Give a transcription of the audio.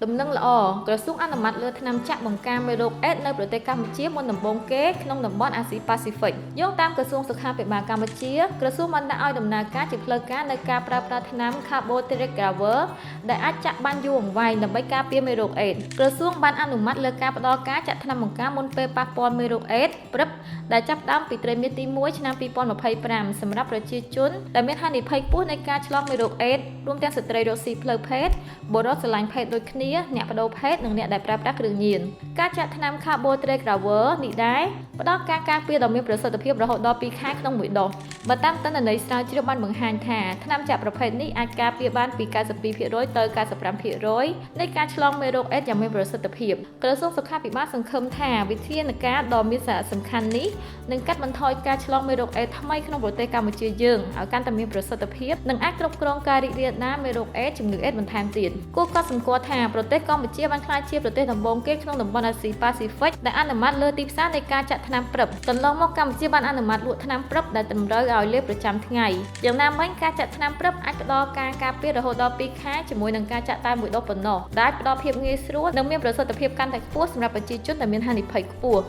ដំណឹងល្អក្រសួងអនុម័តលើថ្នាំចាក់បង្ការមេរោគអេដនៅប្រទេសកម្ពុជាមុនដំបូងគេក្នុងតំបន់អាស៊ីប៉ាស៊ីហ្វិកយោងតាមក្រសួងសុខាភិបាលកម្ពុជាក្រសួងបានដាក់ឲ្យដំណើរការជាផ្លូវការនៅការប្រើប្រាស់ថ្នាំ Carboteric Graver ដែលអាចចាក់បានយូរអង្វែងដើម្បីការពារមេរោគអេដក្រសួងបានអនុម័តលើការផ្តល់ការចាក់ថ្នាំបង្ការមុនពេលប៉ះពាល់មេរោគអេដព្រឹបដែលចាប់ផ្ដើមពីត្រីមាសទី1ឆ្នាំ2025សម្រាប់ប្រជាជនដែលមានហានិភ័យខ្ពស់នៃការឆ្លងមេរោគអេដរួមទាំងស្ត្រីរកស៊ីផ្លូវភេទបុរសស្រឡាញ់ភេទដូចគ្នាអ្នកបដូរភេទនិងអ្នកដែលប្រើប្រាស់គ្រឿងញៀនការចាក់ថ្នាំ Carboteric Graver នេះដែរផ្ដល់ការការពារដ៏មានប្រសិទ្ធភាពរហូតដល់2ខែក្នុងមួយដុសបើតាមទិន្នន័យស្រាវជ្រាវបានបង្ហាញថាថ្នាំចាក់ប្រភេទនេះអាចការពារបានពី92%ទៅ95%នៃការឆ្លងមេរោគអេដយ៉ាងមានប្រសិទ្ធភាពក្រសួងសុខាភិបាលសង្ឃឹមថាវិធានការដ៏មានសារៈសំខាន់នេះនឹងកាត់បន្ថយការឆ្លងមេរោគអេដថ្មីក្នុងប្រទេសកម្ពុជាយើងឲ្យកាន់តែមានប្រសិទ្ធភាពនិងអាចគ្រប់គ្រងការរីករាលដាលមេរោគអេដជំងឺអេដបន្ថែមទៀតគួរកត់សម្គាល់ថាប្រទេសកម្ពុជាបានក្លាយជាប្រទេសដំបូងគេក្នុងតំបន់អាស៊ីប៉ាស៊ីហ្វិកដែលអនុម័តលើទីផ្សារនៃការចាក់ថ្នាំព្រឹបកន្លងមកកម្ពុជាបានអនុម័តលក់ថ្នាំព្រឹបដែលតម្រូវឲ្យលេបប្រចាំថ្ងៃយ៉ាងណាមិញការចាក់ថ្នាំព្រឹបអាចផ្ដល់ការការពាររហូតដល់2ខែជាមួយនឹងការចាក់តែមួយដុសប៉ុណ្ណោះដែលផ្ដល់ភាពងាយស្រួលនិងមានប្រសិទ្ធភាពកាន់តែខ្ពស់សម្រាប់ប្រជាជនដែលមានហានិភ័យខ្ពស់